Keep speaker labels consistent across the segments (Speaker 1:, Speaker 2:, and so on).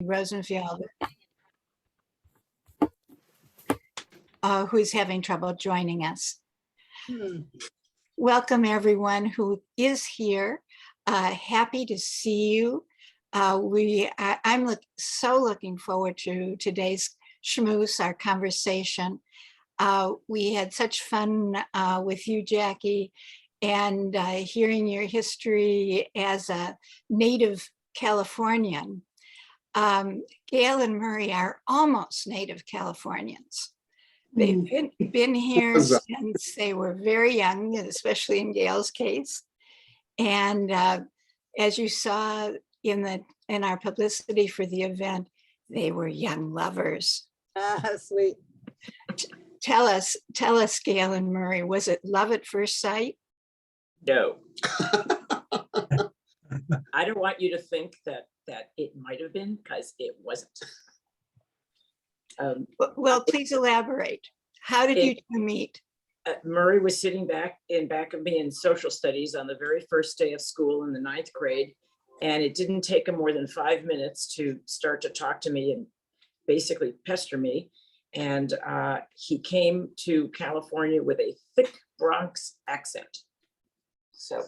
Speaker 1: Rosenfeld, who's having trouble joining us. Welcome everyone who is here. Happy to see you. I'm so looking forward to today's schmooze, our conversation. We had such fun with you, Jackie, and hearing your history as a native Californian. Gail and Murray are almost native Californians. They've been here since they were very young, especially in Gail's case. And as you saw in our publicity for the event, they were young lovers.
Speaker 2: Sweet.
Speaker 1: Tell us, Gail and Murray, was it love at first sight?
Speaker 3: No. I don't want you to think that it might have been, because it wasn't.
Speaker 1: Well, please elaborate. How did you two meet?
Speaker 3: Murray was sitting back of me in social studies on the very first day of school in the 9th grade. And it didn't take him more than 5 minutes to start to talk to me and basically pester me. And he came to California with a thick Bronx accent. So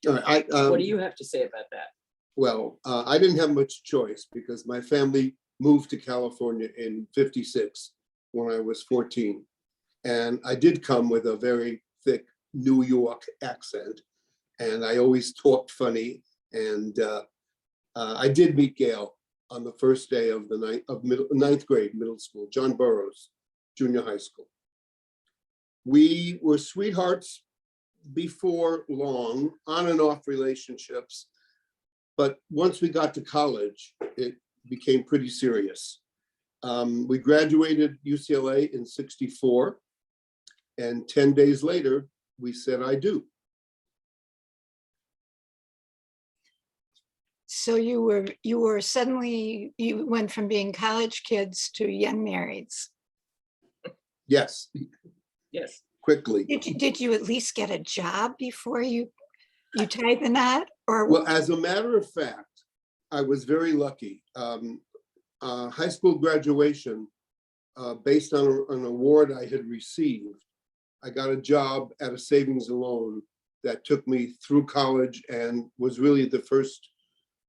Speaker 3: what do you have to say about that?
Speaker 4: Well, I didn't have much choice because my family moved to California in '56 when I was 14. And I did come with a very thick New York accent. And I always talked funny. And I did meet Gail on the first day of the ninth grade middle school, John Burroughs Junior High School. We were sweethearts before long, on and off relationships. But once we got to college, it became pretty serious. We graduated UCLA in '64, and 10 days later, we said, I do.
Speaker 1: So you went from being college kids to young marrieds.
Speaker 4: Yes.
Speaker 3: Yes.
Speaker 4: Quickly.
Speaker 1: Did you at least get a job before you tied the knot? Or
Speaker 4: well, as a matter of fact, I was very lucky. High school graduation, based on an award I had received, I got a job at a savings and loan that took me through college and was really the first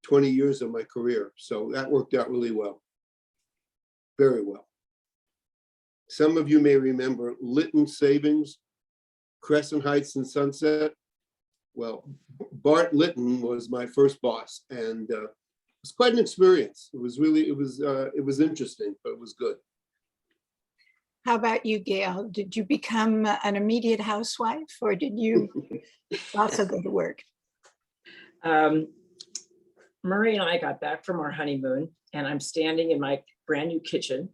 Speaker 4: 20 years of my career. So that worked out really well. Very well. Some of you may remember Lytton Savings, Crescent Heights and Sunset. Well, Bart Lytton was my first boss, and it was quite an experience. It was interesting, but it was good.
Speaker 1: How about you, Gail? Did you become an immediate housewife, or did you also go to work?
Speaker 3: Murray and I got back from our honeymoon, and I'm standing in my brand new kitchen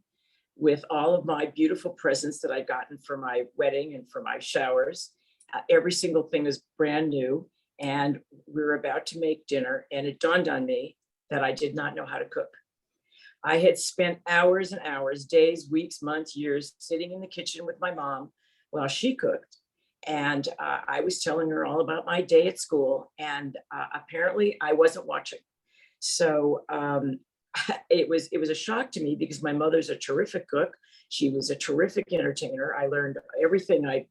Speaker 3: with all of my beautiful presents that I'd gotten for my wedding and for my showers. Every single thing is brand new, and we were about to make dinner, and it dawned on me that I did not know how to cook. I had spent hours and hours, days, weeks, months, years, sitting in the kitchen with my mom while she cooked. And I was telling her all about my day at school, and apparently I wasn't watching. So it was a shock to me because my mother's a terrific cook. She was a terrific entertainer. I learned everything I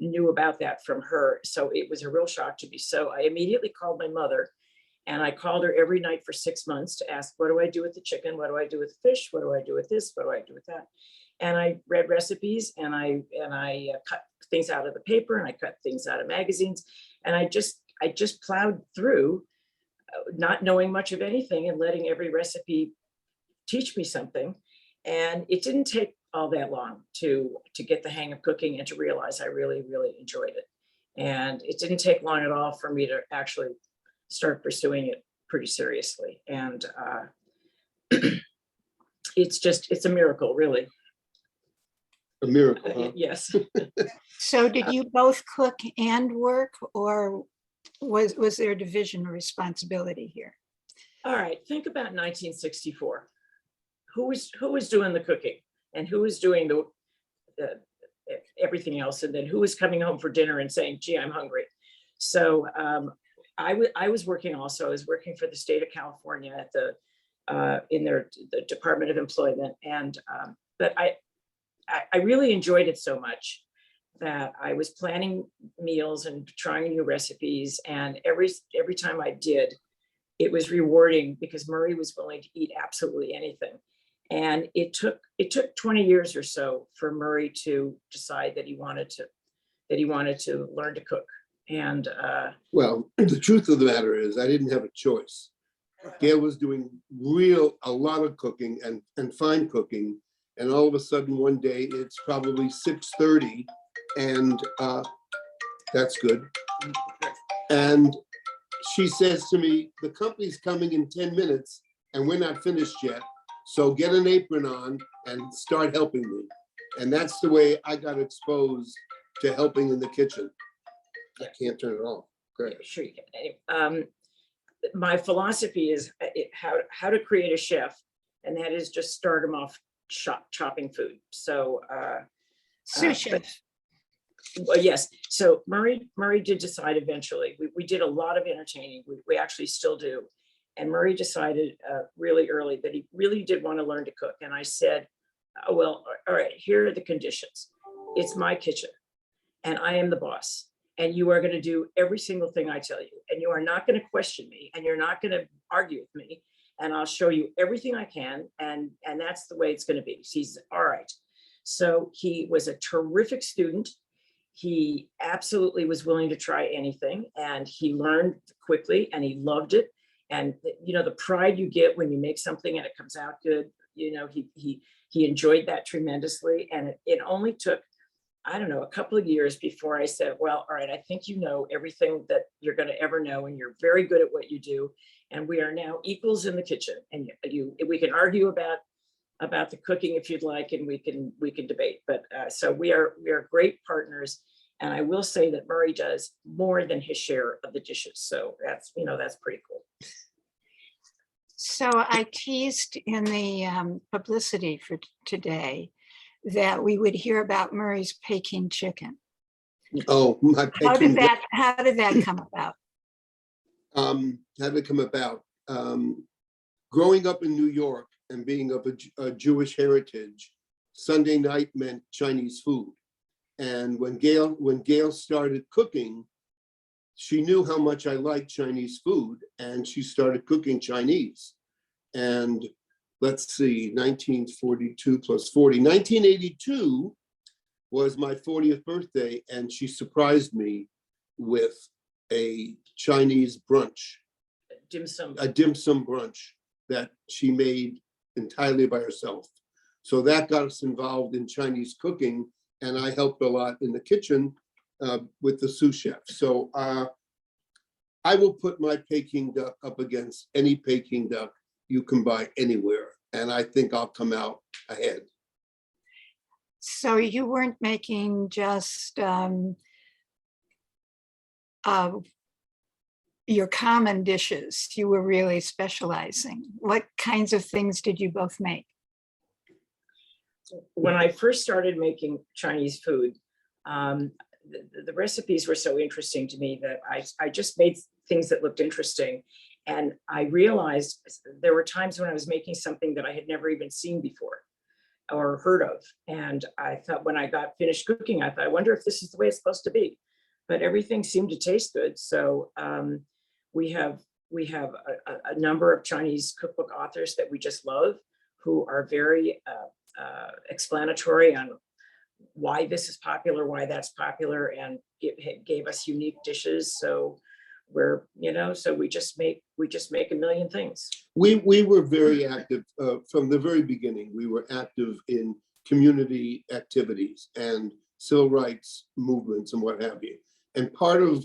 Speaker 3: knew about that from her. So it was a real shock to me. So I immediately called my mother, and I called her every night for 6 months to ask, what do I do with the chicken? What do I do with the fish? What do I do with this? What do I do with that? And I read recipes, and I cut things out of the paper, and I cut things out of magazines. And I just plowed through, not knowing much of anything and letting every recipe teach me something. And it didn't take all that long to get the hang of cooking and to realize I really, really enjoyed it. And it didn't take long at all for me to actually start pursuing it pretty seriously. And it's a miracle, really.
Speaker 4: A miracle, huh?
Speaker 3: Yes.
Speaker 1: So did you both cook and work, or was there a division of responsibility here?
Speaker 3: All right, think about 1964. Who was doing the cooking, and who was doing the everything else, and then who was coming home for dinner and saying, gee, I'm hungry. So I was working also. I was working for the state of California at the in the Department of Employment. And but I really enjoyed it so much that I was planning meals and trying new recipes. And every time I did, it was rewarding because Murray was willing to eat absolutely anything. And it took 20 years or so for Murray to decide that he wanted to learn to cook. And
Speaker 4: Well, the truth of the matter is I didn't have a choice. Gail was doing a lot of cooking and fine cooking. And all of a sudden one day it's probably 6:30 and that's good. And she says to me, the company's coming in 10 minutes and we're not finished yet. So get an apron on and start helping me. And that's the way I got exposed to helping in the kitchen. I can't turn it off. Great.
Speaker 3: sure you can. My philosophy is how to create a chef, and that is just start them off chopping food. So
Speaker 1: Sous chef.
Speaker 3: well, yes. So Murray did decide eventually. We did a lot of entertaining. We actually still do. And Murray decided really early that he really did want to learn to cook. And I said, oh, well, all right, here are the conditions. It's my kitchen and I am the boss. And you are going to do every single thing I tell you. And you are not going to question me and you're not going to argue with me. And I'll show you everything I can. And that's the way it's going to be. He's all right. So he was a terrific student. He absolutely was willing to try anything, and he learned quickly and he loved it. And you know, the pride you get when you make something and it comes out good, you know, he enjoyed that tremendously. And it only took, I don't know, a couple of years before I said, well, all right, I think you know everything that you're going to ever know, and you're very good at what you do. And we are now equals in the kitchen. And we can argue about the cooking if you'd like, and we can debate. But so we are great partners. And I will say that Murray does more than his share of the dishes. So that's pretty cool.
Speaker 1: So I teased in the publicity for today that we would hear about Murray's Peking chicken.
Speaker 4: Oh, my
Speaker 1: How
Speaker 4: Peking.
Speaker 1: did that come about?
Speaker 4: How did it come about? Growing up in New York and being of a Jewish heritage, Sunday night meant Chinese food. And when Gail started cooking, she knew how much I liked Chinese food, and she started cooking Chinese. And let's see, 1942 plus 40, 1982 was my 40th birthday, and she surprised me with a Chinese brunch, a dim sum brunch that she made entirely by herself. So that got us involved in Chinese cooking, and I helped a lot in the kitchen with the sous chef. So I will put my Peking duck up against any Peking duck you can buy anywhere, and I think I'll come out ahead.
Speaker 1: So you weren't making just your common dishes. You were really specializing. What kinds of things did you both make?
Speaker 3: When I first started making Chinese food, the recipes were so interesting to me that I just made things that looked interesting. And I realized there were times when I was making something that I had never even seen before or heard of. And I thought, when I got finished cooking, I thought, I wonder if this is the way it's supposed to be. But everything seemed to taste good. So we have a number of Chinese cookbook authors that we just love, who are very explanatory on why this is popular, why that's popular, and it gave us unique dishes. So so we just make a million things.
Speaker 4: We were very active from the very beginning. We were active in community activities and civil rights movements and what have you. And part of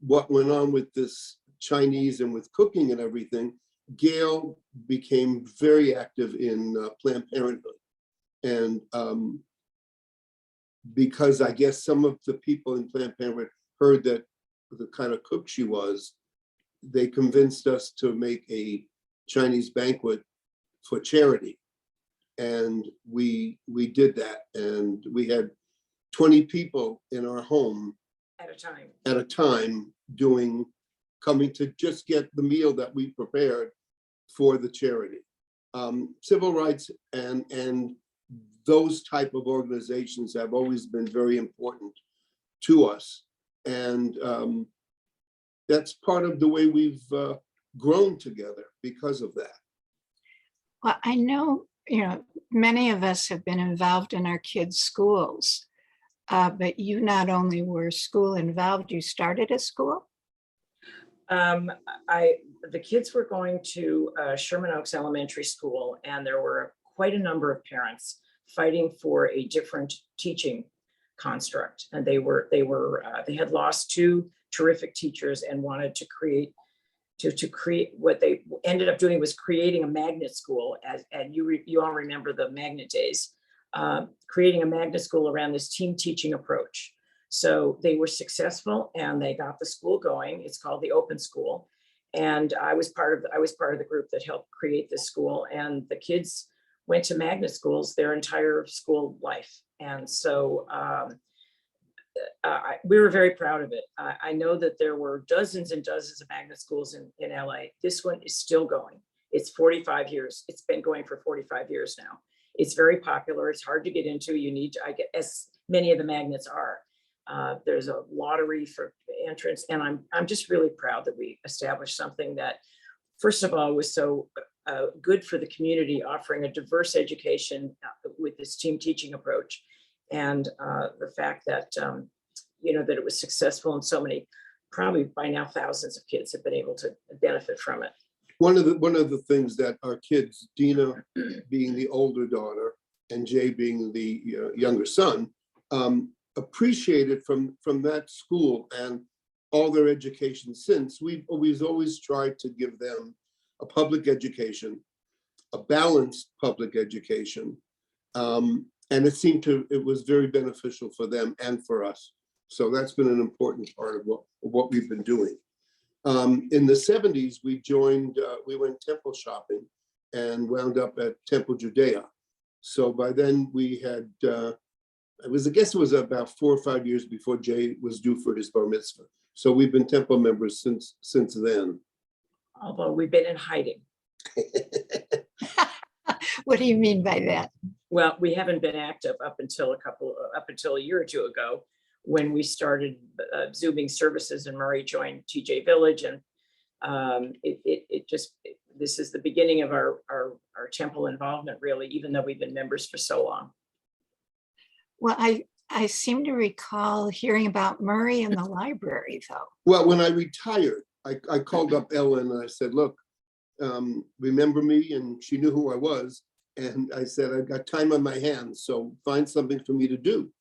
Speaker 4: what went on with this Chinese and with cooking and everything, Gail became very active in Planned Parenthood. And because I guess some of the people in Planned Parenthood heard that the kind of cook she was, they convinced us to make a Chinese banquet for charity. And we did that. And we had 20 people in our home
Speaker 3: At a time.
Speaker 4: coming to just get the meal that we prepared for the charity. civil rights and those type of organizations have always been very important to us. And that's part of the way we've grown together because of that.
Speaker 1: Well, I know, many of us have been involved in our kids' schools, but you not only were school involved, you started a school?
Speaker 3: The kids were going to Sherman Oaks Elementary School, and there were quite a number of parents fighting for a different teaching construct. And they had lost two terrific teachers and wanted to create what they ended up doing was creating a magnet school, and you all remember the magnet days, creating a magnet school around this team teaching approach. So they were successful and they got the school going. It's called the Open School. And I was part of the group that helped create this school, and the kids went to magnet schools their entire school life. And so we were very proud of it. I know that there were dozens and dozens of magnet schools in LA. This one is still going. It's 45 years. It's been going for 45 years now. It's very popular. It's hard to get into. You need to, as many of the magnets are. There's a lottery for entrance, and I'm just really proud that we established something that, first of all, was so good for the community, offering a diverse education with this team teaching approach, and the fact that that it was successful, and so many, probably by now thousands of kids have been able to benefit from it.
Speaker 4: One of the things that our kids, Dina being the older daughter and Jay being the younger son, appreciated from that school and all their education since. We've always tried to give them a public education, a balanced public education, and it was very beneficial for them and for us. So that's been an important part of what we've been doing. In the 70s, we went temple shopping and wound up at Temple Judea. So by then we had, I guess it was about 4 or 5 years before Jay was due for his bar mitzvah. So we've been temple members since then.
Speaker 3: Although we've been in hiding.
Speaker 1: What do you mean by that?
Speaker 3: Well, we haven't been active up until a year or two ago, when we started Zooming services, and Murray joined TJVillage, and this is the beginning of our temple involvement, really, even though we've been members for so long.
Speaker 1: Well, I seem to recall hearing about Murray in the library, though.
Speaker 4: Well, when I retired, I called up Ellen and I said, look, remember me? And she knew who I was. And I said, I've got time on my hands, so find something for me to do.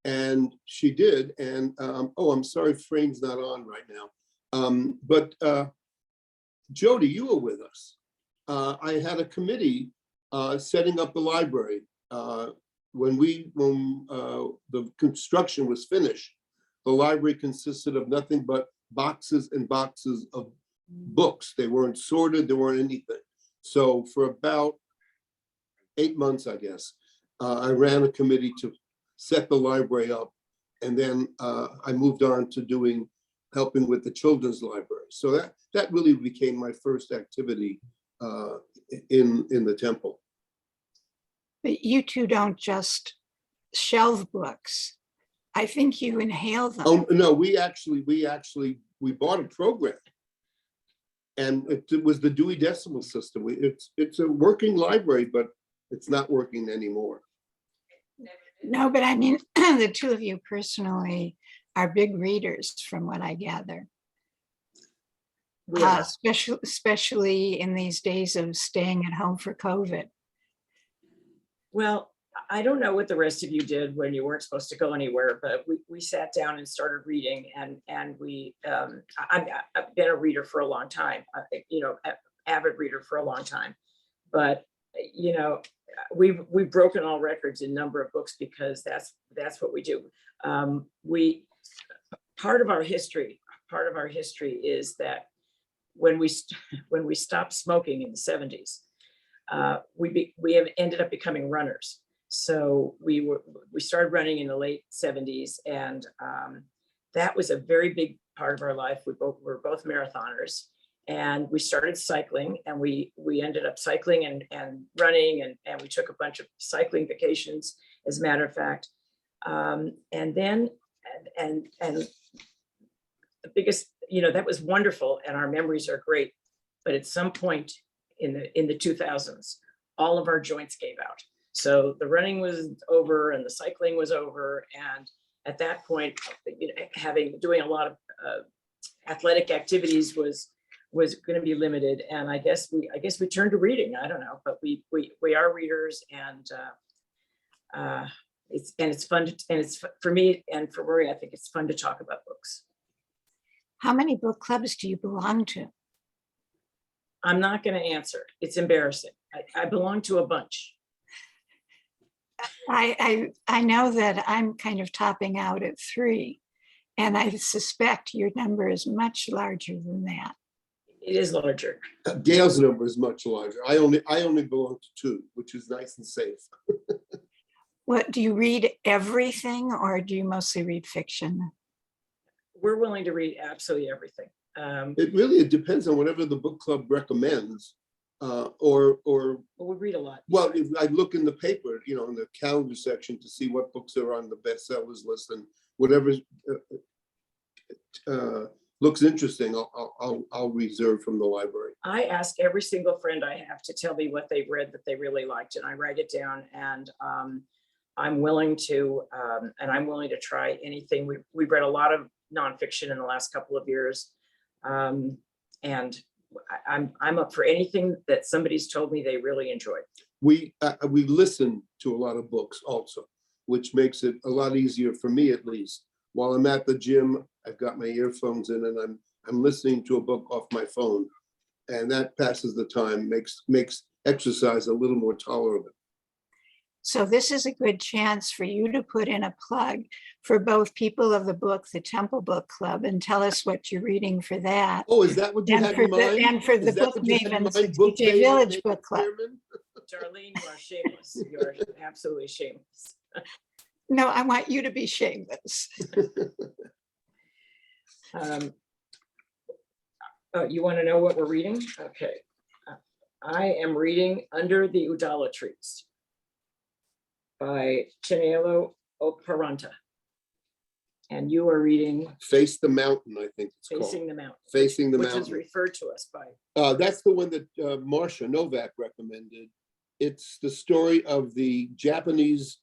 Speaker 4: And she did. And I'm sorry, Frame's not on right now. But Jody, you were with us. I had a committee setting up the library. When the construction was finished, the library consisted of nothing but boxes and boxes of books. They weren't sorted, there weren't anything. So for about 8 months, I guess, I ran a committee to set the library up. And then I moved on to helping with the children's library. So that really became my first activity in the temple.
Speaker 1: But you two don't just shelve books. I think you inhale them.
Speaker 4: Oh, no, we bought a program. And it was the Dewey Decimal System. It's a working library, but it's not working anymore.
Speaker 1: No, but I mean, the two of you personally are big readers, from what I gather. Especially in these days of staying at home for COVID.
Speaker 3: Well, I don't know what the rest of you did when you weren't supposed to go anywhere, but we sat down and started reading, and I've been a reader for a long time, avid reader for a long time, but we've broken all records in number of books, because that's what we do. Part of our history is that when we stopped smoking in the 70s, we have ended up becoming runners. So we started running in the late 70s, and that was a very big part of our life. We're both marathoners, And we started cycling, and we ended up cycling and running, and we took a bunch of cycling vacations, as a matter of fact. And then the biggest, that was wonderful, and our memories are great. But at some point in the 2000s, all of our joints gave out. So the running was over and the cycling was over. And at that point, doing a lot of athletic activities was going to be limited. And I guess we turned to reading. I don't know, but we are readers, and it's fun and it's for me and for Marie. I think it's fun to talk about books.
Speaker 1: How many book clubs do you belong to?
Speaker 3: I'm not going to answer. It's embarrassing. I belong to a bunch.
Speaker 1: I know that I'm kind of topping out at 3, and I suspect your number is much larger than that.
Speaker 3: It is larger.
Speaker 4: Gail's number is much larger. I only belong to 2, which is nice and safe.
Speaker 1: What, do you read everything, or do you mostly read fiction?
Speaker 3: We're willing to read absolutely everything.
Speaker 4: It depends on whatever the book club recommends, or
Speaker 3: we read a lot.
Speaker 4: well, if I look in the paper, in the calendar section to see what books are on the bestsellers list, and whatever looks interesting, I'll reserve from the library.
Speaker 3: I ask every single friend I have to tell me what they've read that they really liked, and I write it down. And I'm willing to try anything. We've read a lot of nonfiction in the last couple of years, and I'm up for anything that somebody's told me they really enjoyed.
Speaker 4: We listen to a lot of books also, which makes it a lot easier for me, at least. While I'm at the gym, I've got my earphones in, and I'm listening to a book off my phone, and that passes the time, makes exercise a little more tolerable.
Speaker 1: So this is a good chance for you to put in a plug for both People of the Book, the Temple Book Club, and tell us what you're reading for that.
Speaker 4: Oh, is that what you had in mind?
Speaker 1: And for the Book Mavens, the TJVillage Book Club.
Speaker 3: Darlene, you are shameless. You are absolutely shameless.
Speaker 1: No, I want you to be shameless.
Speaker 3: You want to know what we're reading? Okay. I am reading Under the Udala Trees by Chinelo Oparanta. And you are reading
Speaker 4: Face the Mountain, I think it's
Speaker 3: Facing
Speaker 4: called.
Speaker 3: the Mountain.
Speaker 4: Facing the
Speaker 3: which
Speaker 4: Mountain.
Speaker 3: Which is referred to us by.
Speaker 4: That's the one that Marcia Novak recommended. It's the story of the Japanese,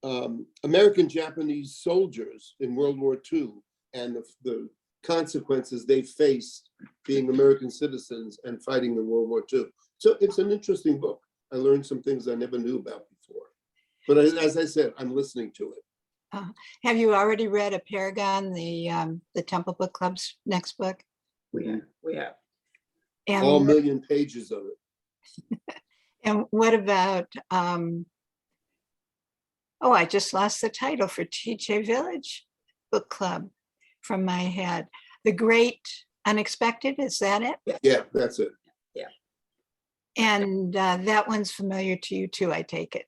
Speaker 4: American-Japanese soldiers in World War II, and the consequences they faced being American citizens and fighting in World War II. So it's an interesting book. I learned some things I never knew about before. But as I said, I'm listening to it.
Speaker 1: Have you already read A Paragon, the Temple Book Club's next book?
Speaker 3: We have.
Speaker 1: And
Speaker 4: all million pages of it.
Speaker 1: And what about, I just lost the title for TJVillage Book Club from my head. The Great Unexpected, is that it?
Speaker 4: Yeah, that's it.
Speaker 3: Yeah.
Speaker 1: And that one's familiar to you too, I take it.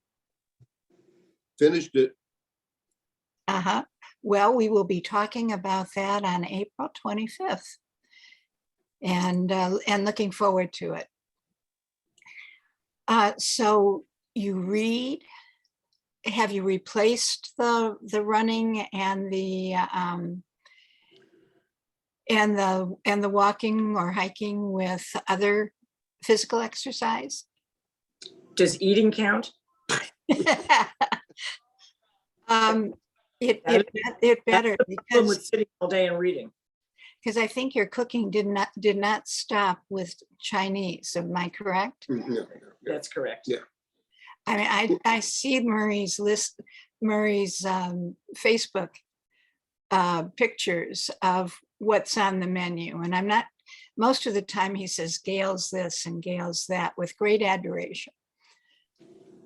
Speaker 4: Finished it.
Speaker 1: Uh-huh. Well, we will be talking about that on April 25th. And looking forward to it. So you read, have you replaced the running and the walking or hiking with other physical exercise?
Speaker 3: Does eating count?
Speaker 1: It better,
Speaker 3: With sitting all day and reading.
Speaker 1: because I think your cooking did not stop with Chinese. Am I correct?
Speaker 4: Yeah.
Speaker 3: That's correct.
Speaker 4: Yeah.
Speaker 1: I mean, I see Murray's Facebook pictures of what's on the menu, and I'm not. Most of the time, he says Gail's this and Gail's that with great adoration.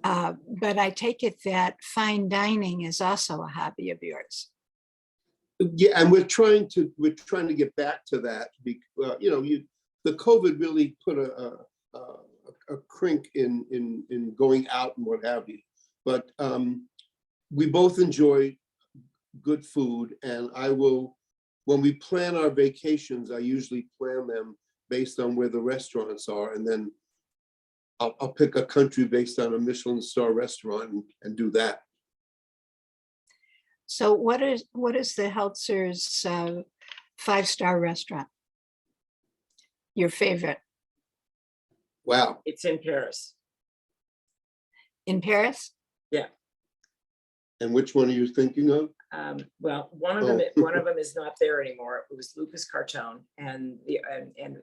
Speaker 1: But I take it that fine dining is also a hobby of yours.
Speaker 4: Yeah, and we're trying to get back to that. Because, the COVID really put a crink in going out and what have you. But we both enjoy good food, and I will. When we plan our vacations, I usually plan them based on where the restaurants are, and then I'll pick a country based on a Michelin star restaurant and do that.
Speaker 1: So what is the Heltzers 5-star restaurant? Your favorite
Speaker 4: Wow.
Speaker 3: It's in Paris.
Speaker 1: in Paris?
Speaker 3: Yeah.
Speaker 4: And which one are you thinking of?
Speaker 3: Well, one of them is not there anymore. It was Lucas Cartone, and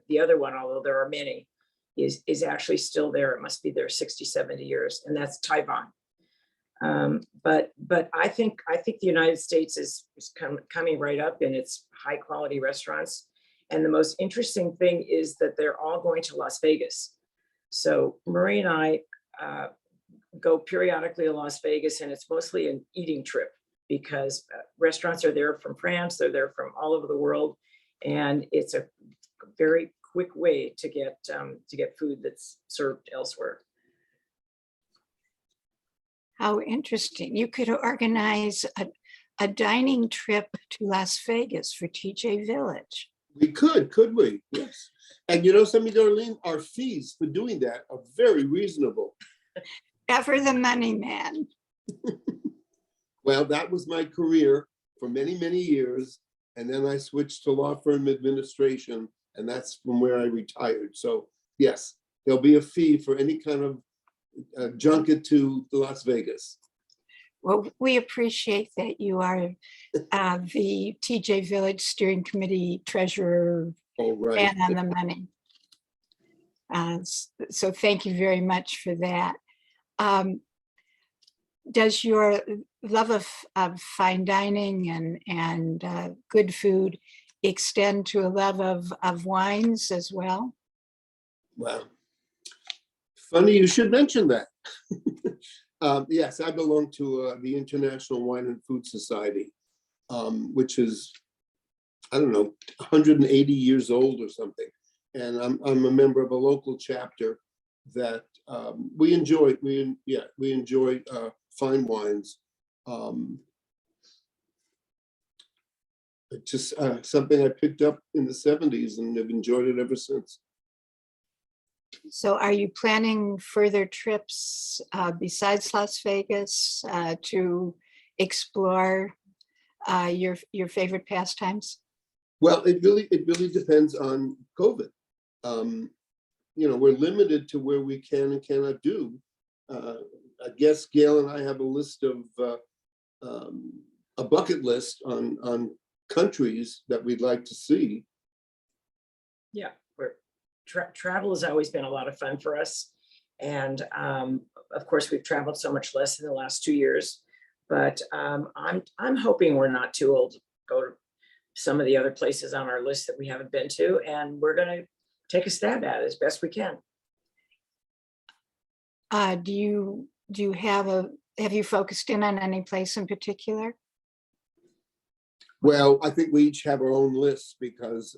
Speaker 3: the other one, although there are many, is actually still there. It must be there 60, 70 years, and that's Taiwan. But I think the United States is coming right up in its high quality restaurants. And the most interesting thing is that they're all going to Las Vegas. So Marie and I go periodically to Las Vegas, and it's mostly an eating trip because restaurants are there from France, they're there from all over the world, and it's a very quick way to get food that's served elsewhere.
Speaker 1: How interesting. You could organize a dining trip to Las Vegas for TJVillage.
Speaker 4: We could we? Yes. And something, Darlene, our fees for doing that are very reasonable.
Speaker 1: Ever the money man.
Speaker 4: Well, that was my career for many, many years. And then I switched to law firm administration, and that's from where I retired. So yes, there'll be a fee for any kind of junket to Las Vegas.
Speaker 1: Well, we appreciate that you are the TJVillage Steering Committee Treasurer
Speaker 4: All right.
Speaker 1: and on the money. So thank you very much for that. Does your love of fine dining and good food extend to a love of wines as well?
Speaker 4: Wow. Funny you should mention that. Yes, I belong to the International Wine and Food Society, which is, I don't know, 180 years old or something. And I'm a member of a local chapter that we enjoy fine wines. It's just something I picked up in the 70s and have enjoyed it ever since.
Speaker 1: So are you planning further trips besides Las Vegas to explore your favorite pastimes?
Speaker 4: Well, it really depends on COVID. We're limited to where we can and cannot do. I guess Gail and I have a list of a bucket list on countries that we'd like to see.
Speaker 3: Yeah, travel has always been a lot of fun for us. And of course, we've traveled so much less in the last 2 years, but I'm hoping we're not too old to go to some of the other places on our list that we haven't been to, and we're going to take a stab at it as best we can.
Speaker 1: Have you focused in on any place in particular?
Speaker 4: Well, I think we each have our own lists because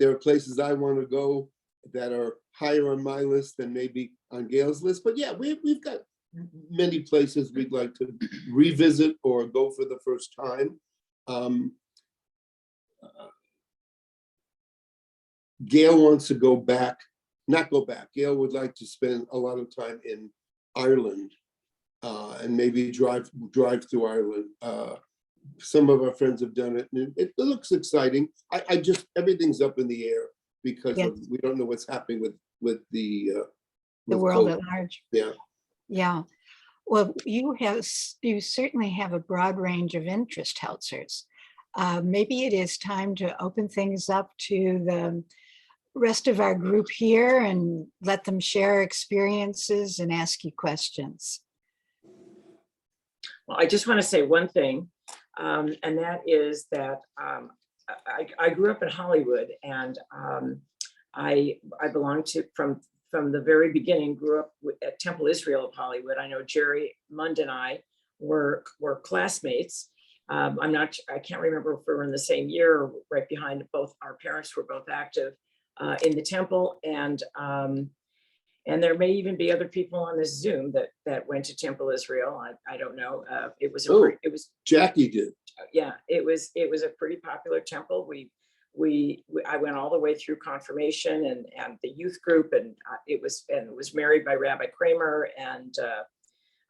Speaker 4: there are places I want to go that are higher on my list than maybe on Gail's list. But yeah, we've got many places we'd like to revisit or go for the first time. Gail wants to not go back. Gail would like to spend a lot of time in Ireland and maybe drive through Ireland. Some of our friends have done it, and it looks exciting. I just, everything's up in the air because we don't know what's happening with the
Speaker 1: world
Speaker 4: COVID.
Speaker 1: at large.
Speaker 4: Yeah.
Speaker 1: Yeah. Well, you certainly have a broad range of interest, Heltzers. Maybe it is time to open things up to the rest of our group here and let them share experiences and ask you questions.
Speaker 3: Well, I just want to say one thing, and that is that I grew up in Hollywood, and I belong to, from the very beginning, grew up at Temple Israel of Hollywood. I know Jerry Mund and I were classmates. I can't remember if we were in the same year or right behind. Both our parents were both active in the Temple, and there may even be other people on this Zoom that went to Temple Israel. I don't know. It was
Speaker 4: Jackie did.
Speaker 3: Yeah, it was a pretty popular temple. I went all the way through confirmation and the youth group, and it was married by Rabbi Kramer, and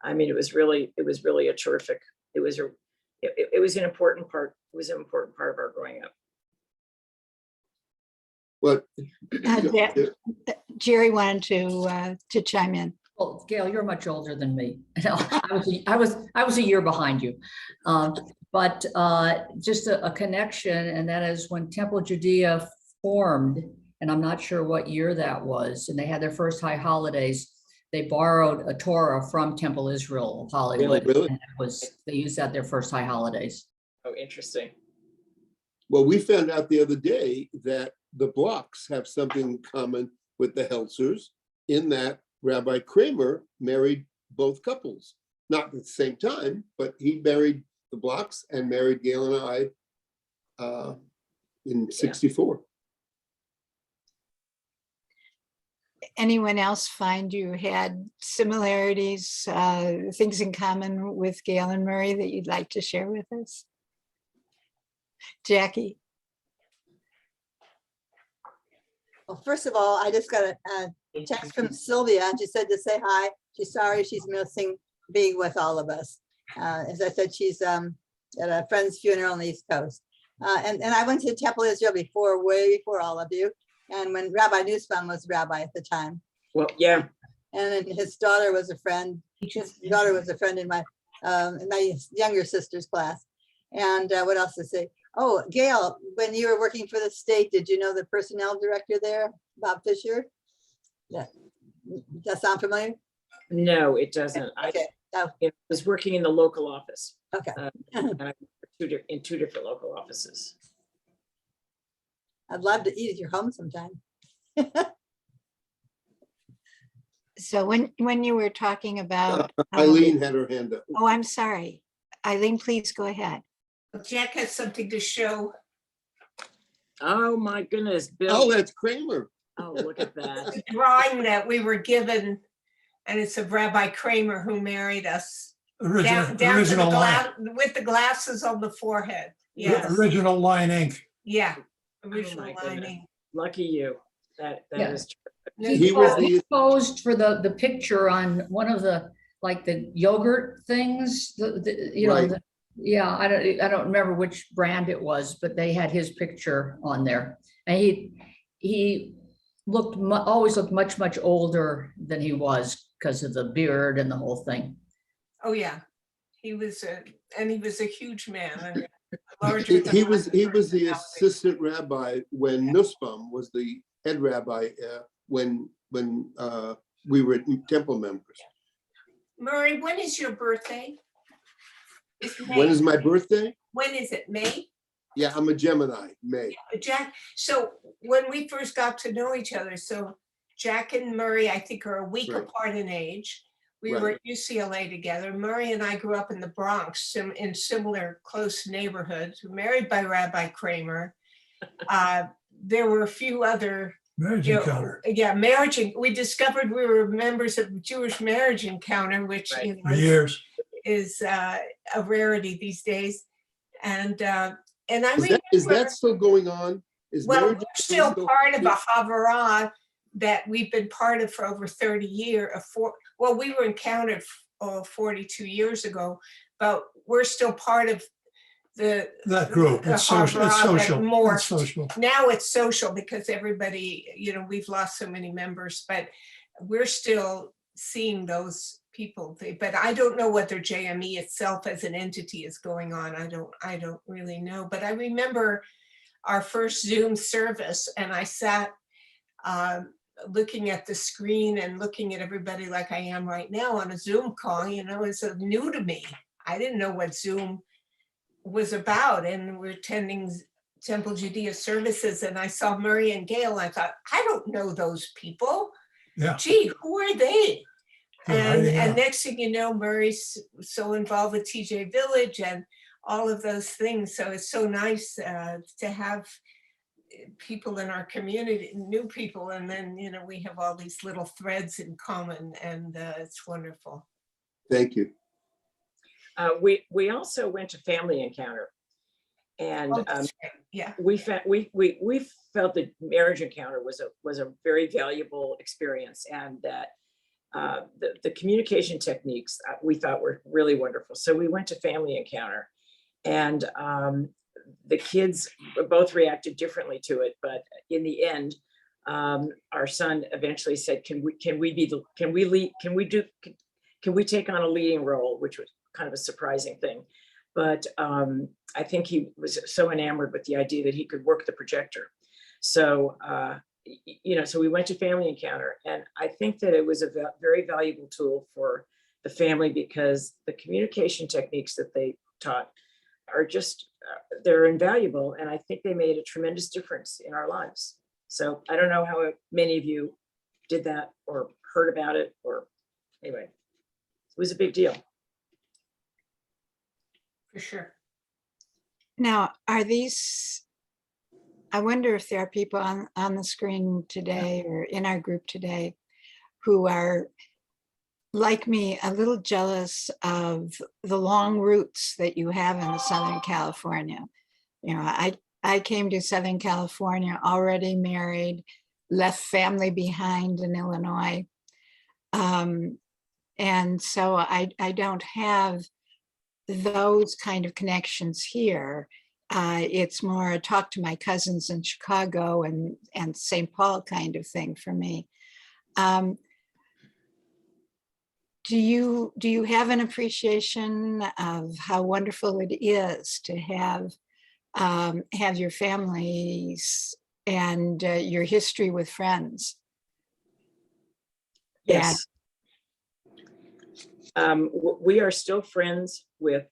Speaker 3: I mean, it was really a terrific. It was an important part. It was an important part of our growing up.
Speaker 4: Well,
Speaker 1: Jerry wanted to chime in.
Speaker 2: Well, Gail, you're much older than me. No, I was a year behind you. But just a connection, and that is when Temple Judea formed, and I'm not sure what year that was, and they had their first high holidays. They borrowed a Torah from Temple Israel of Hollywood.
Speaker 4: Really?
Speaker 2: And they used that their first high holidays.
Speaker 3: Oh, interesting.
Speaker 4: Well, we found out the other day that the blocks have something in common with the Heltzers, in that Rabbi Kramer married both couples, not at the same time, but he married the blocks and married Gail and I in '64.
Speaker 1: Anyone else find you had similarities, things in common with Gail and Murray that you'd like to share with us? Jackie?
Speaker 5: Well, first of all, I just got a text from Sylvia, and she said to say hi. She's sorry she's missing being with all of us. As I said, she's at a friend's funeral on the East Coast. And I went to Temple Israel before, way before all of you. And when Rabbi Nussbaum was rabbi at the time.
Speaker 3: Well, yeah.
Speaker 5: And then his daughter was a friend. His daughter was a friend in my younger sister's class. And what else to say? Oh, Gail, when you were working for the state, did you know the personnel director there, Bob Fisher? Yeah. Does that sound familiar?
Speaker 3: No, it doesn't.
Speaker 5: Okay.
Speaker 3: I was working in the local office.
Speaker 5: Okay.
Speaker 3: And I worked in two different local offices.
Speaker 5: I'd love to eat at your home sometime.
Speaker 1: So when you were talking about
Speaker 4: Eileen had her hand up.
Speaker 1: oh, I'm sorry. Eileen, please go ahead.
Speaker 6: Jack has something to show.
Speaker 3: Oh my goodness, Bill.
Speaker 4: Oh, that's Kramer.
Speaker 3: Oh, look at that.
Speaker 6: The drawing that we were given, and it's of Rabbi Kramer who married us. Down to the
Speaker 7: Original line.
Speaker 6: with the glasses on the forehead. Yes.
Speaker 7: Original line ink.
Speaker 6: Yeah.
Speaker 3: Oh
Speaker 6: Original
Speaker 3: my goodness.
Speaker 6: lining.
Speaker 3: Lucky you. That
Speaker 2: Yeah.
Speaker 3: is
Speaker 4: He was
Speaker 2: He
Speaker 4: the,
Speaker 2: posed for the picture on one of the, like the yogurt things, you know,
Speaker 4: Right.
Speaker 2: yeah, I don't remember which brand it was, but they had his picture on there. And he always looked much older than he was because of the beard and the whole thing.
Speaker 6: Oh, yeah. He was a huge man. And larger than
Speaker 4: he was the
Speaker 6: personality.
Speaker 4: assistant rabbi when Nussbaum was the head rabbi when we were Temple members.
Speaker 6: Murray, when is your birthday?
Speaker 4: When is my birthday?
Speaker 6: When is it? May?
Speaker 4: Yeah, I'm a Gemini, May.
Speaker 6: Jack, so when we first got to know each other, so Jack and Murray, I think, are a week
Speaker 4: Right.
Speaker 6: apart in age. We
Speaker 4: Right.
Speaker 6: were at UCLA together. Murray and I grew up in the Bronx in similar close neighborhoods, married by Rabbi Kramer. There were a few other,
Speaker 7: Marriage
Speaker 6: you know,
Speaker 7: encounter.
Speaker 6: yeah, we discovered we were members of Jewish Marriage Encounter, which
Speaker 3: Right.
Speaker 6: you know,
Speaker 7: For years.
Speaker 6: is a rarity these days. And I
Speaker 4: Is
Speaker 6: remember,
Speaker 4: that still going on? Is
Speaker 6: well, we're
Speaker 4: marriage
Speaker 6: still part of a Havurah that we've been part of for over 30 years. Well, we were encountered 42 years ago, but we're still part of
Speaker 7: That group.
Speaker 6: the
Speaker 7: It's social. It's
Speaker 6: Havurah that
Speaker 7: social.
Speaker 6: morphed.
Speaker 7: It's social.
Speaker 6: Now it's social because everybody, you know, we've lost so many members, but we're still seeing those people. But I don't know whether JME itself as an entity is going on. I don't really know. But I remember our first Zoom service, and I sat looking at the screen and looking at everybody like I am right now on a Zoom call. You know, it's new to me. I didn't know what Zoom was about, and we're attending Temple Judea services, and I saw Murray and Gail. I thought, I don't know those people.
Speaker 7: Yeah.
Speaker 6: Gee, who are they?
Speaker 7: Yeah, yeah.
Speaker 6: And next thing you know, Murray's so involved with TJVillage and all of those things. So it's so nice to have people in our community, new people, and then, you know, we have all these little threads in common, and it's wonderful.
Speaker 4: Thank you.
Speaker 3: we also went to Family Encounter, And
Speaker 6: Oh, that's right. Yeah.
Speaker 3: we felt that marriage encounter was a very valuable experience, and that the communication techniques we thought were really wonderful. So we went to family encounter, and the kids both reacted differently to it, but in the end, our son eventually said, can we take on a leading role, which was kind of a surprising thing. But I think he was so enamored with the idea that he could work the projector. So, so we went to family encounter, and I think that it was a very valuable tool for the family, because the communication techniques that they taught are just, they're invaluable. And I think they made a tremendous difference in our lives. So I don't know how many of you did that or heard about it, or anyway, it was a big deal.
Speaker 6: For sure.
Speaker 1: Now, are these, I wonder if there are people on the screen today or in our group today who are, like me, a little jealous of the long routes that you have in Southern California. You know, I came to Southern California already married, left family behind in Illinois. And so I don't have those kind of connections here. It's more talk to my cousins in Chicago and St. Paul kind of thing for me. Do you have an appreciation of how wonderful it is to have your families and your history with friends?
Speaker 3: Yes. We are still friends with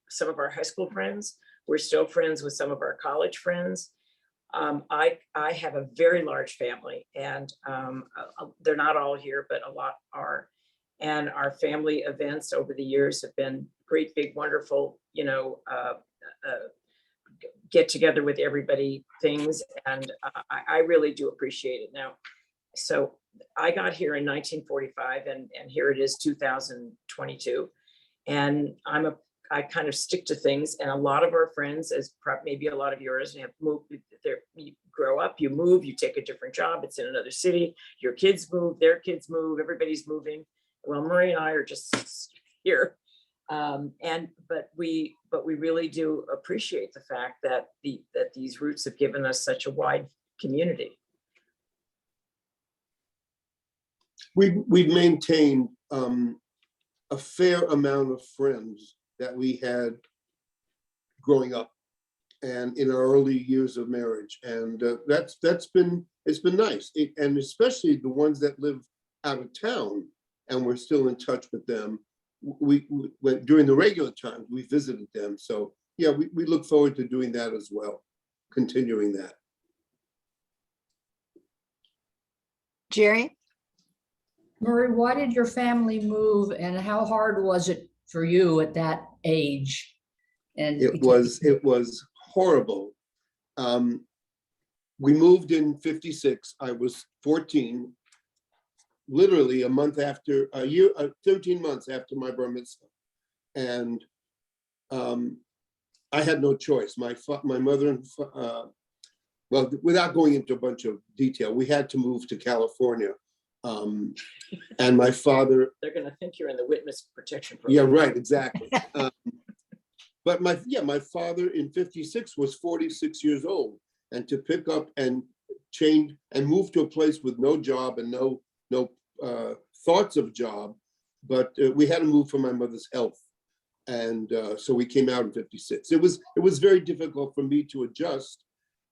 Speaker 3: some of our high school friends. We're still friends with some of our college friends. I have a very large family, and they're not all here, but a lot are. And our family events over the years have been great, big, wonderful, get together with everybody things. And I really do appreciate it now. So I got here in 1945, and here it is 2022. And I kind of stick to things. And a lot of our friends, as maybe a lot of yours, have moved. You grow up, you move, you take a different job. It's in another city. Your kids move, their kids move, everybody's moving. Well, Marie and I are just here. But we really do appreciate the fact that these roots have given us such a wide community.
Speaker 4: We've maintained a fair amount of friends that we had growing up and in our early years of marriage, and it's been nice. And especially the ones that live out of town, and we're still in touch with them. We during the regular times we visited them. So yeah, we look forward to doing that as well, continuing that.
Speaker 1: Jerry?
Speaker 2: Marie, why did your family move, and how hard was it for you at that age? And
Speaker 4: it was horrible. We moved in 56. I was 14, literally 13 months after my bar mitzvah. And I had no choice. My mother and, well, without going into a bunch of detail, we had to move to California. And my father—
Speaker 3: They're going to think you're in the witness protection program.
Speaker 4: Yeah, right, exactly. But my father in 56 was 46 years old, and to pick up and change and move to a place with no job and no thoughts of job, but we had to move for my mother's health. And so we came out in 56. It was very difficult for me to adjust,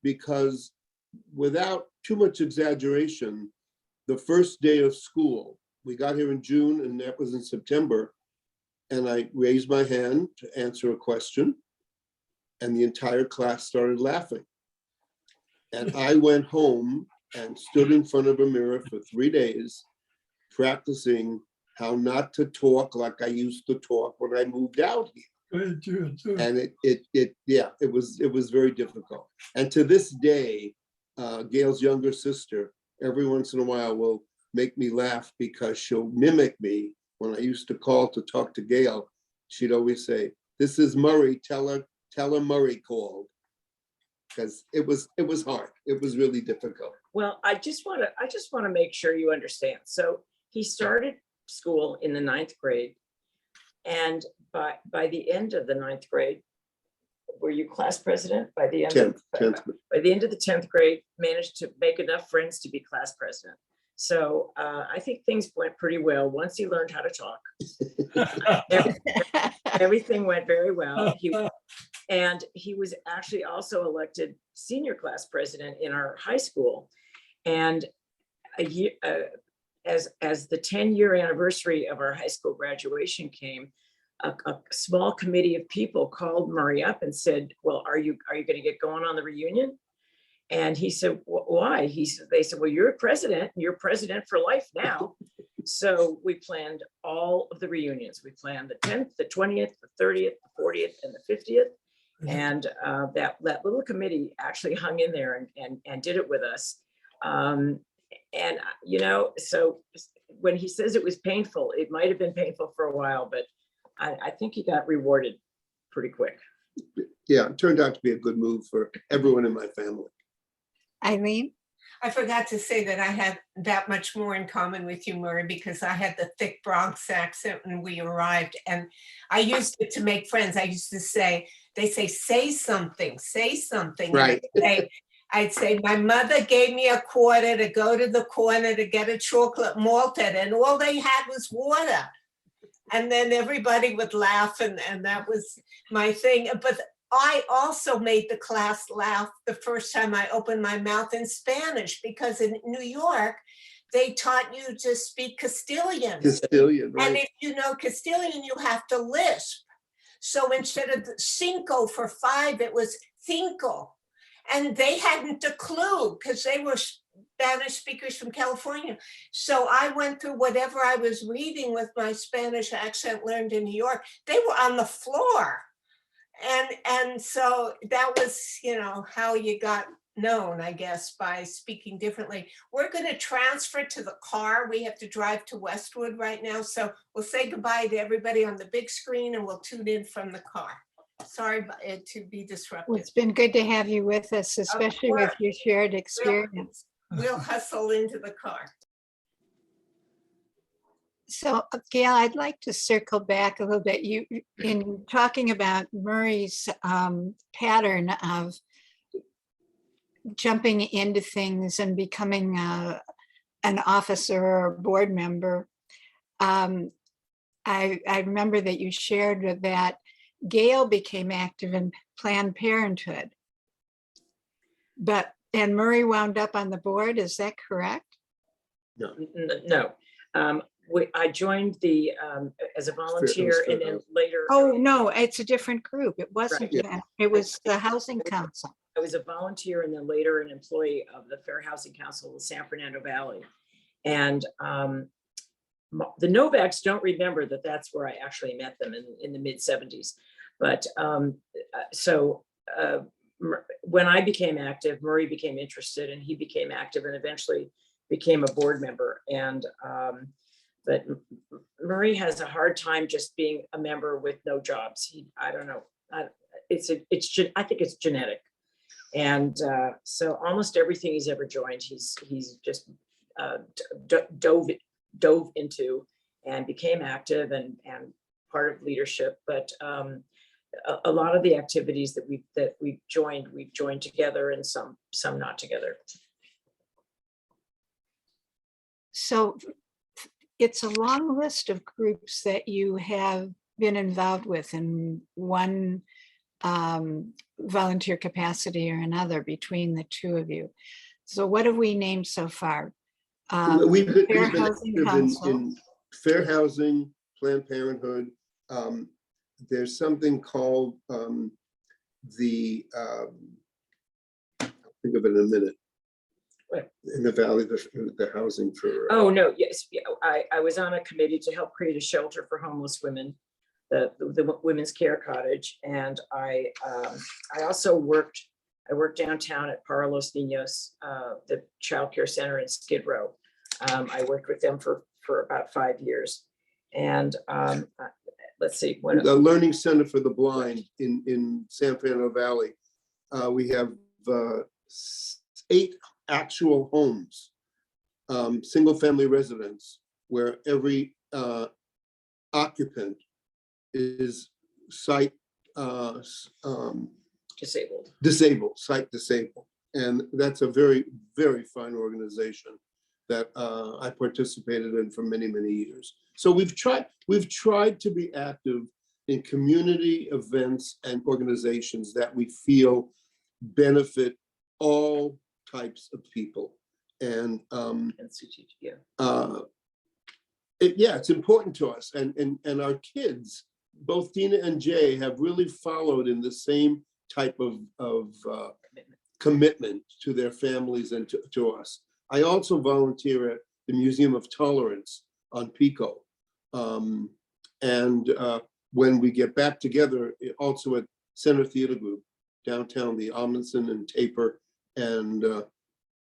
Speaker 4: because without too much exaggeration, the first day of school, we got here in June and that was in September, and I raised my hand to answer a question, and the entire class started laughing. And I went home and stood in front of a mirror for 3 days, practicing how not to talk like I used to talk when I moved out here. And it was very difficult. And to this day, Gail's younger sister, every once in a while will make me laugh, because she'll mimic me. When I used to call to talk to Gail, she'd always say, "This is Murray, tell tell her Murray called. Because it was hard. It was really difficult.
Speaker 3: Well, I just want to make sure you understand. So he started school in the 9th grade. And by the end of the 9th grade, were you class president? By the end of
Speaker 4: 10th.
Speaker 3: by the end of the 10th grade, managed to make enough friends to be class president. So I think things went pretty well once he learned how to talk. Everything went very well. And he was actually also elected senior class president in our high school. And a year, as the 10-year anniversary of our high school graduation came, a small committee of people called Murray up and said, well, are you going to get going on the reunion? And he said, why? They said, well, you're president, and you're president for life now. So we planned all of the reunions. We planned the 10th, the 20th, the 30th, the 40th, and the 50th. And that little committee actually hung in there and did it with us. And, you know, so when he says it was painful, it might have been painful for a while, but I think he got rewarded pretty quick.
Speaker 4: Yeah, it turned out to be a good move for everyone in my family.
Speaker 1: Eileen?
Speaker 6: I forgot to say that I had that much more in common with you, Murray, because I had the thick Bronx accent when we arrived, and I used it to make friends. I used to say, they say something, say something.
Speaker 4: Right.
Speaker 6: I'd say, my mother gave me a quarter to go to the corner to get a chocolate malted, and all they had was water. And then everybody would laugh, and that was my thing. But I also made the class laugh the first time I opened my mouth in Spanish, because in New York, they taught you to speak Castilian.
Speaker 4: Castilian, right?
Speaker 6: And if you know Castilian, you have to lisp. So instead of the cinco for 5, it was cinco. And they hadn't a clue because they were Spanish speakers from California. So I went through whatever I was reading with my Spanish accent learned in New York. They were on the floor. And so that was, you know, how you got known, I guess, by speaking differently. We're going to transfer to the car. We have to drive to Westwood right now. So we'll say goodbye to everybody on the big screen, and we'll tune in from the car. Sorry to be disruptive.
Speaker 1: Well, it's been good to have you with us, especially with your shared experience.
Speaker 6: We'll hustle into the car.
Speaker 1: So, Gail, I'd like to circle back a little bit. You, in talking about Murray's pattern of jumping into things and becoming an officer or board member, I remember that you shared that Gail became active in Planned Parenthood, and Murray wound up on the board. Is that correct?
Speaker 3: No. I joined as a volunteer, and then later.
Speaker 1: Oh, no, it's a different group. It wasn't
Speaker 3: Right.
Speaker 1: that. It was the Housing Council.
Speaker 3: I was a volunteer and then later an employee of the Fair Housing Council of the San Fernando Valley. And the Novaks don't remember that that's where I actually met them in the mid 70s. But when I became active, Murray became interested, and he became active and eventually became a board member. And but Murray has a hard time just being a member with no jobs. I don't know. I think it's genetic. And so almost everything he's ever joined, he's just dove into and became active and part of leadership. But a lot of the activities that we've joined together, and some not together.
Speaker 1: So it's a long list of groups that you have been involved with in one volunteer capacity or another between the two of you. So what have we named so far?
Speaker 4: We've been
Speaker 1: Fair
Speaker 4: active
Speaker 1: Housing Council.
Speaker 4: in Fair Housing, Planned Parenthood. There's something called I'll think of it in a minute.
Speaker 3: What?
Speaker 4: In the Valley, the housing for.
Speaker 3: Oh, no, yes. Yeah, I was on a committee to help create a shelter for homeless women, the Women's Care Cottage. And I also worked downtown at Para Los Niños, the child care center in Skid Row. I worked with them for about 5 years. And let's see, what,
Speaker 4: the Learning Center for the Blind in San Fernando Valley. We have 8 actual homes, single-family residence, where every occupant is sight
Speaker 3: disabled.
Speaker 4: sight disabled. And that's a very, very fine organization that I participated in for many, many years. So we've tried to be active in community events and organizations that we feel benefit all types of people. And it's important to us. And our kids, both Dina and Jay, have really followed in the same type of commitment to their families and to us. I also volunteer at the Museum of Tolerance on Pico. When we get back together, also at Center Theater Group, downtown, the Amundsen and Taper and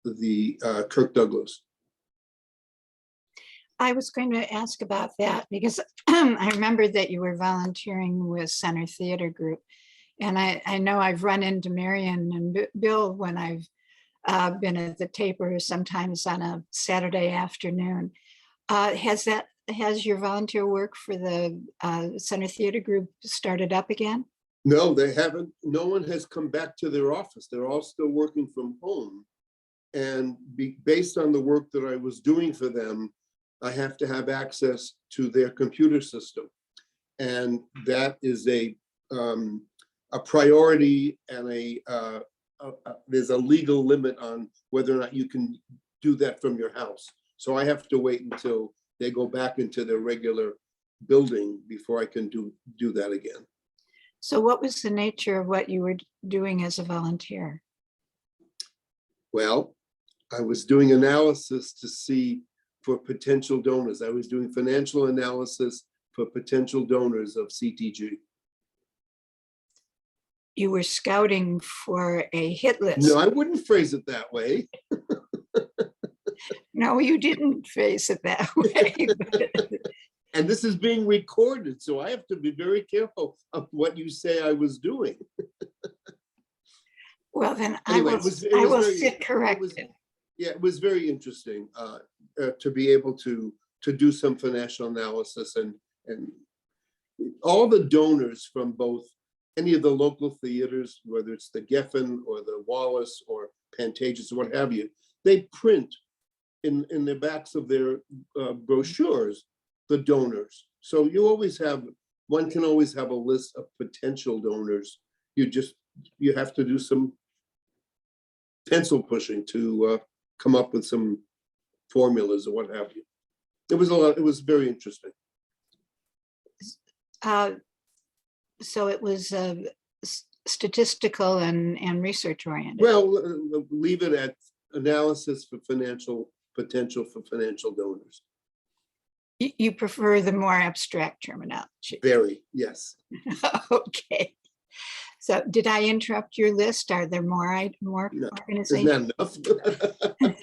Speaker 4: the Kirk Douglas.
Speaker 1: I was going to ask about that because I remember that you were volunteering with Center Theater Group. And I know I've run into Marion and Bill when I've been at the Taper, sometimes on a Saturday afternoon. Has your volunteer work for the Center Theater Group started up again?
Speaker 4: No, they haven't. No one has come back to their office. They're all still working from home. And based on the work that I was doing for them, I have to have access to their computer system. And that is a priority, and there's a legal limit on whether or not you can do that from your house. So I have to wait until they go back into their regular building before I can do that again.
Speaker 1: So what was the nature of what you were doing as a volunteer?
Speaker 4: Well, I was doing analysis to see for potential donors. I was doing financial analysis for potential donors of CTG.
Speaker 1: You were scouting for a hit list.
Speaker 4: No, I wouldn't phrase it that way.
Speaker 1: No, you didn't phrase it that way.
Speaker 4: And this is being recorded, so I have to be very careful of what you say I was doing.
Speaker 1: Well, then
Speaker 4: Anyway,
Speaker 1: I will sit corrected.
Speaker 4: It was very interesting to be able to do some financial analysis, and all the donors from both any of the local theaters, whether it's the Geffen or the Wallace or Pantages or what have you, they print in the backs of their brochures the donors. So one can always have a list of potential donors. You have to do some pencil pushing to come up with some formulas or what have you. It was very interesting.
Speaker 1: So it was statistical and research oriented.
Speaker 4: Well, leave it at analysis for potential for financial donors.
Speaker 1: You prefer the more abstract terminology.
Speaker 4: Very, yes.
Speaker 1: Okay. So did I interrupt your list? Are there more
Speaker 4: No,
Speaker 1: organizations?
Speaker 4: isn't that enough?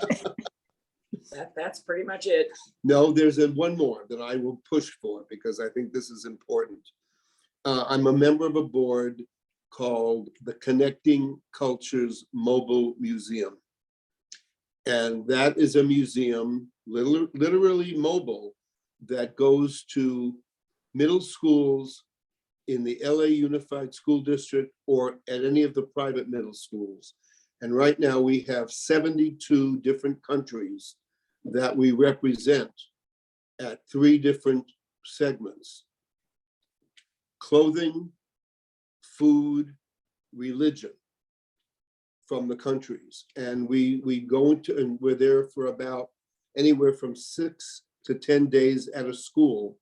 Speaker 3: That's pretty much it.
Speaker 4: No, there's one more that I will push for because I think this is important. I'm a member of a board called the Connecting Cultures Mobile Museum. And that is a museum, literally mobile, that goes to middle schools in the LA Unified School District or at any of the private middle schools. And right now we have 72 different countries that we represent at 3 different segments: clothing, food, religion, from the countries. And we go into, and we're there for about anywhere from 6 to 10 days at a school.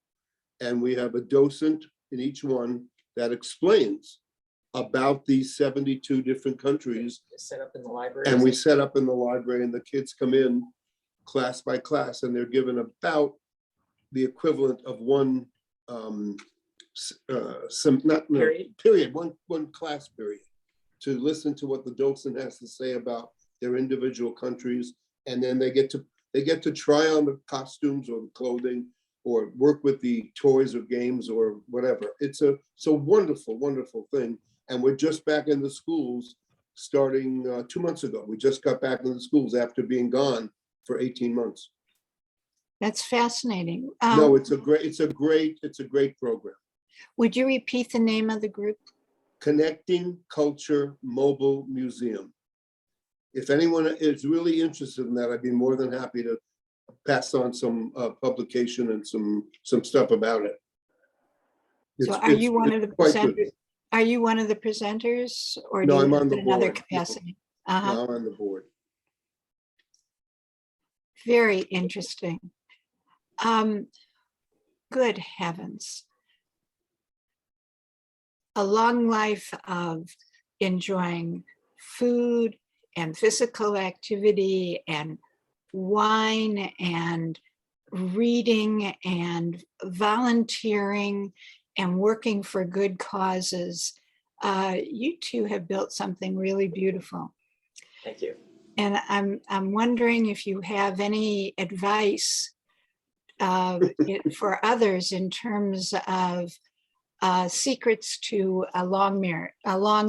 Speaker 4: And we have a docent in each one that explains about these 72 different countries.
Speaker 3: Set up in the library.
Speaker 4: And we set up in the library, and the kids come in class by class, and they're given about the equivalent of one class period to listen to what the docent has to say about their individual countries. And then they get to try on the costumes or the clothing or work with the toys or games or whatever. It's a wonderful, wonderful thing. And we're just back in the schools starting 2 months ago. We just got back in the schools after being gone for 18 months.
Speaker 1: That's fascinating.
Speaker 4: No, it's a great program.
Speaker 1: Would you repeat the name of the group?
Speaker 4: Connecting Culture Mobile Museum. If anyone is really interested in that, I'd be more than happy to pass on some publication and some stuff about it.
Speaker 1: So are you one of the
Speaker 4: quite good.
Speaker 1: presenters? Are you one of the presenters or
Speaker 4: No,
Speaker 1: do
Speaker 4: I'm
Speaker 1: you
Speaker 4: on
Speaker 1: have
Speaker 4: the
Speaker 1: another
Speaker 4: board.
Speaker 1: capacity?
Speaker 4: No,
Speaker 1: Uh-huh.
Speaker 4: I'm on the board.
Speaker 1: Very interesting. Good heavens. A long life of enjoying food and physical activity and wine and reading and volunteering and working for good causes. You two have built something really beautiful.
Speaker 3: Thank you.
Speaker 1: And I'm wondering if you have any advice for others in terms of secrets to a long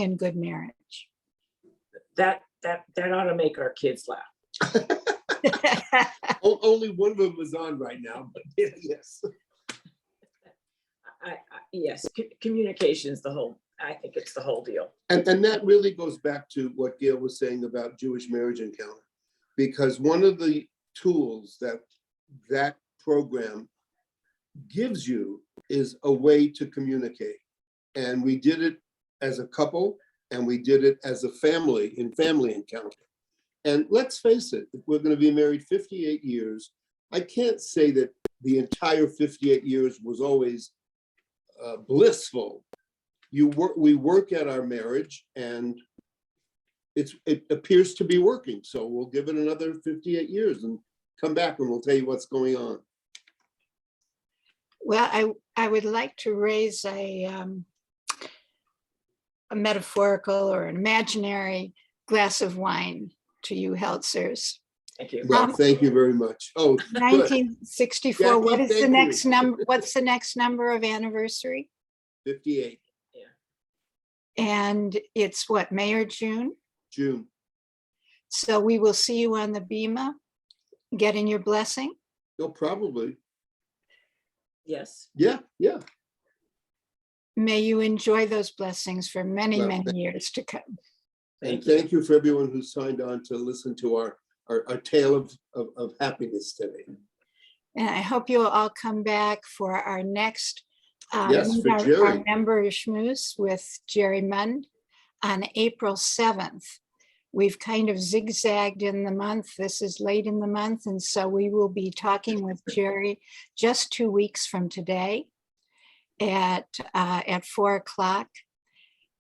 Speaker 1: and good marriage.
Speaker 3: That ought to make our kids laugh.
Speaker 4: Only one of them is on right now, but yes.
Speaker 3: Yes, communication is I think it's the whole deal.
Speaker 4: And that really goes back to what Gail was saying about Jewish Marriage Encounter, because one of the tools that program gives you is a way to communicate. And we did it as a couple, and we did it as a family in Family Encounter. And let's face it, if we're going to be married 58 years, I can't say that the entire 58 years was always blissful. We work at our marriage, and it appears to be working. So we'll give it another 58 years and come back and we'll tell you what's going on.
Speaker 1: Well, I would like to raise a metaphorical or an imaginary glass of wine to you, Heltzers.
Speaker 3: Thank you.
Speaker 4: Well, thank you very much. Oh, good.
Speaker 1: 1964.
Speaker 4: Jackie,
Speaker 1: What is the
Speaker 4: thank
Speaker 1: next
Speaker 4: you.
Speaker 1: number? What's the next number of anniversary?
Speaker 4: 58,
Speaker 1: And it's what, May or June?
Speaker 4: June.
Speaker 1: So we will see you on the Bema, getting your blessing.
Speaker 4: Oh, probably.
Speaker 3: Yes.
Speaker 4: Yeah.
Speaker 1: May you enjoy those blessings for many,
Speaker 4: Well,
Speaker 1: many years to come.
Speaker 4: And thank you for everyone who signed on to listen to our tale of happiness today.
Speaker 1: And I hope you'll all come back for our next
Speaker 4: Yes, for
Speaker 1: our
Speaker 4: Jerry.
Speaker 1: member schmooze with Jerry Mund on April 7th. We've kind of zigzagged in the month. This is late in the month. And so we will be talking with Jerry just 2 weeks from today at 4 o'clock.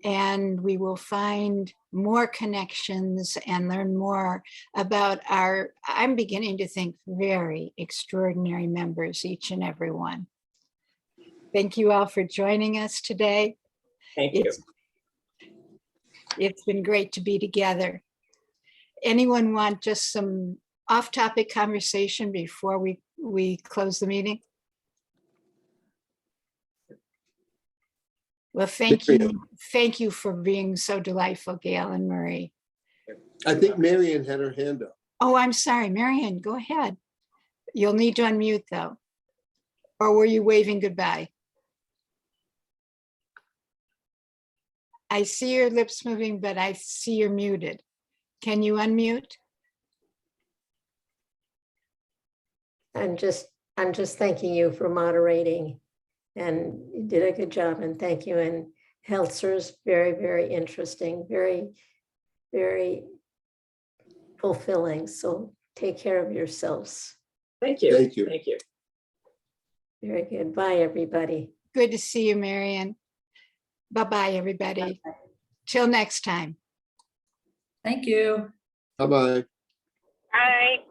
Speaker 1: And we will find more connections and learn more about I'm beginning to think, very extraordinary members, each and every one. Thank you all for joining us today.
Speaker 3: Thank you.
Speaker 1: It's been great to be together. Anyone want just some off-topic conversation before we close the meeting? Well, thank you. Thank you for being so delightful, Gail and Marie.
Speaker 4: I think Marianne had her hand up.
Speaker 1: Oh, I'm sorry, Marianne, go ahead. You'll need to unmute though. Or were you waving goodbye? I see your lips moving, but I see you're muted. Can you unmute?
Speaker 8: I'm just thanking you for moderating, and you did a good job, and thank you. And Heltzers, very, very interesting, very, very fulfilling. So take care of yourselves.
Speaker 3: Thank you.
Speaker 4: Thank you.
Speaker 3: Thank you.
Speaker 8: Very good. Bye, everybody.
Speaker 1: Good to see you, Marianne. Bye-bye, everybody.
Speaker 8: Bye-bye.
Speaker 1: Till next time.
Speaker 2: Thank you.
Speaker 4: Bye-bye.
Speaker 9: Bye.